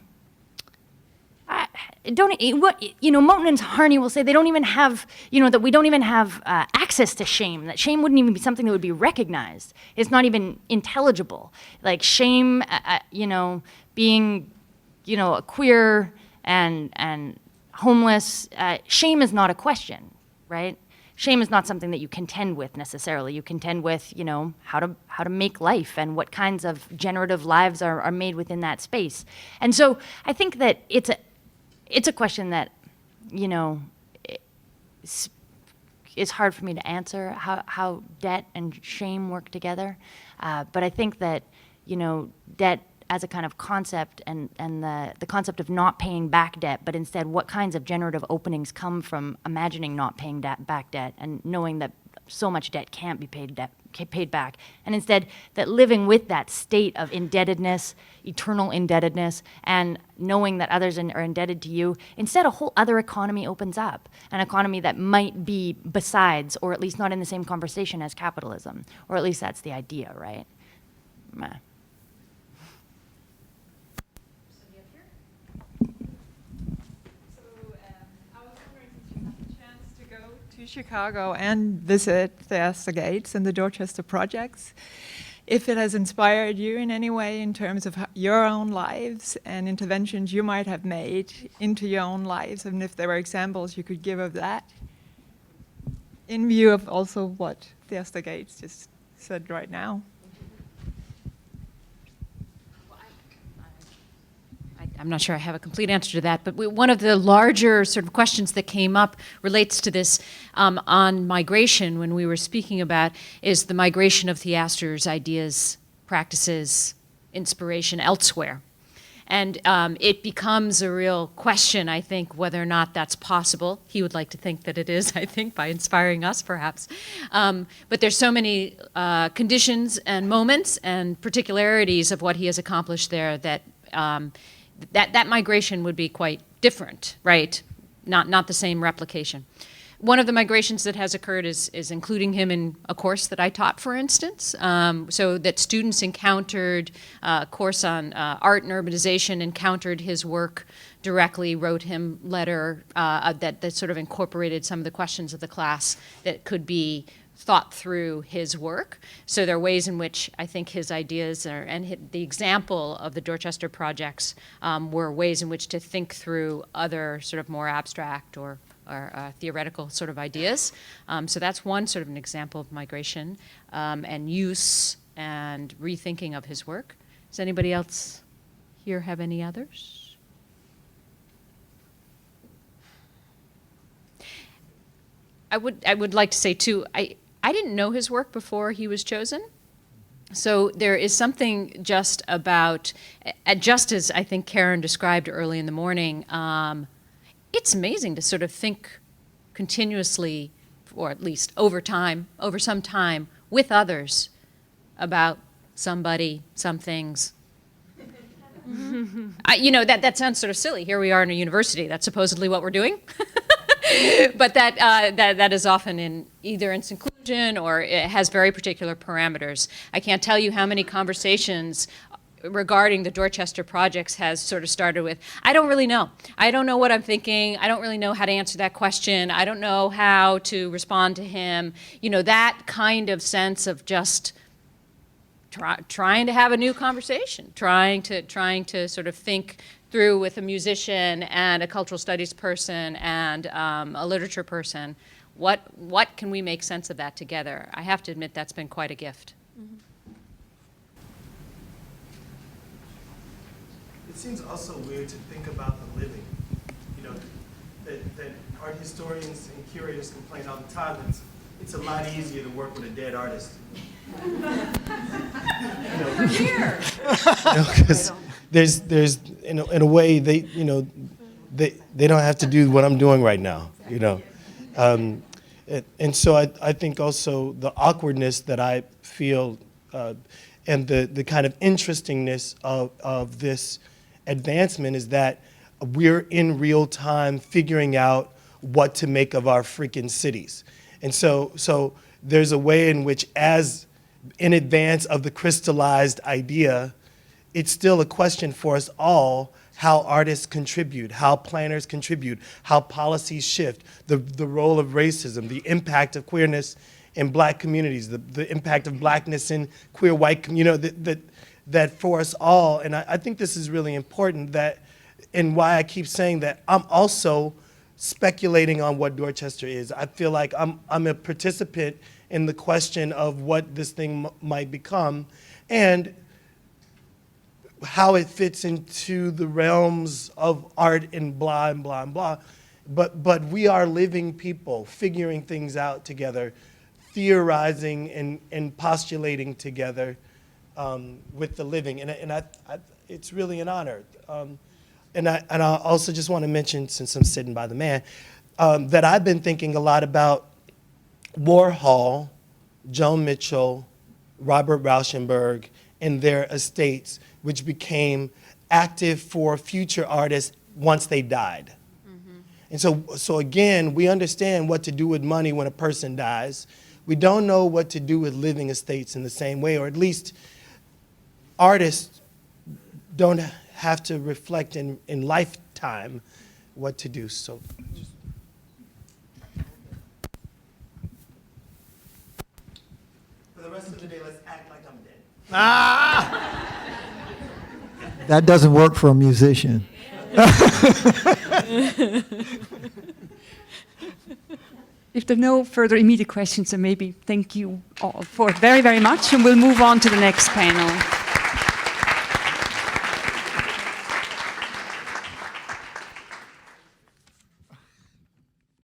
Speaker 6: and Harney will say they don't even have, that we don't even have access to shame, that shame wouldn't even be something that would be recognized. It's not even intelligible. Like shame, being, a queer and homeless, shame is not a question, right? Shame is not something that you contend with necessarily. You contend with, how to make life and what kinds of generative lives are made within that space. And so I think that it's a question that, is hard for me to answer, how debt and shame work together. But I think that, debt as a kind of concept, and the concept of not paying back debt, but instead what kinds of generative openings come from imagining not paying back debt, and knowing that so much debt can't be paid back, and instead that living with that state of indebtedness, eternal indebtedness, and knowing that others are indebted to you, instead a whole other economy opens up, an economy that might be besides, or at least not in the same conversation as capitalism, or at least that's the idea, right? Meh.
Speaker 9: To Chicago and visit Theaster Gates and the Dorchester projects, if it has inspired you in any way in terms of your own lives and interventions you might have made into your own lives, and if there were examples you could give of that, in view of also what Theaster Gates just said right now.
Speaker 3: I'm not sure I have a complete answer to that, but one of the larger sort of questions that came up relates to this on migration when we were speaking about is the migration of Theaster's ideas, practices, inspiration elsewhere. And it becomes a real question, I think, whether or not that's possible. He would like to think that it is, I think, by inspiring us, perhaps. But there's so many conditions and moments and particularities of what he has accomplished there that that migration would be quite different, right? Not the same replication. One of the migrations that has occurred is including him in a course that I taught, for instance, so that students encountered a course on art and urbanization, encountered his work directly, wrote him letter that sort of incorporated some of the questions of the class that could be thought through his work. So there are ways in which I think his ideas the example of the Dorchester projects were ways in which to think through other sort of more abstract or theoretical sort of ideas. So that's one sort of an example of migration and use and rethinking of his work. Does anybody else here have any others? I would like to say too, I didn't know his work before he was chosen. So there is something just about, just as I think Karen described early in the morning, it's amazing to sort of think continuously, or at least over some time, with others about somebody, some things. That sounds sort of silly. Here we are in a university. That's supposedly what we're doing. But that is often either in seclusion or it has very particular parameters. I can't tell you how many conversations regarding the Dorchester projects has sort of started with, I don't really know. I don't know what I'm thinking. I don't really know how to answer that question. I don't know how to respond to him. That kind of sense of just trying to have a new conversation, trying to sort of think through with a musician and a cultural studies person and a literature person, what can we make sense of that together? I have to admit that's been quite a gift.
Speaker 5: Mm-hmm. It seems also weird to think about the living. That art historians and curators complain all the time. It's a lot easier to work with a dead artist.
Speaker 6: Here.
Speaker 5: Because there's in a way they don't have to do what I'm doing right now. And so I think also the awkwardness that I feel and the kind of interestingness of this advancement is that we're in real time figuring out what to make of our freaking cities. And so there's a way in which, as in advance of the crystallized idea, it's still a question for us all how artists contribute, how planners contribute, how policies shift, the role of racism, the impact of queerness in Black communities, the impact of Blackness in queer white communities, that for us all, and I think this is really important, and why I keep saying that I'm also speculating on what Dorchester is. I feel like I'm a participant in the question of what this thing might become and how it fits into the realms of art and blah and blah and blah. But we are living people figuring things out together, theorizing and postulating together with the living, and it's really an honor. And I also just want to mention, since I'm sitting by the man, that I've been thinking a lot about Warhol, Joan Mitchell, Robert Rauschenberg, and their estates, which became active for future artists once they died. Mm-hmm. And so again, we understand what to do with money when a person dies. We don't know what to do with living estates in the same way, or at least artists don't have to reflect in lifetime what to do. So for the rest of the day, let's act like I'm dead.
Speaker 4: That doesn't work for a musician.
Speaker 1: If there are no further immediate questions, then maybe thank you all for very, very much, and we'll move on to the next panel.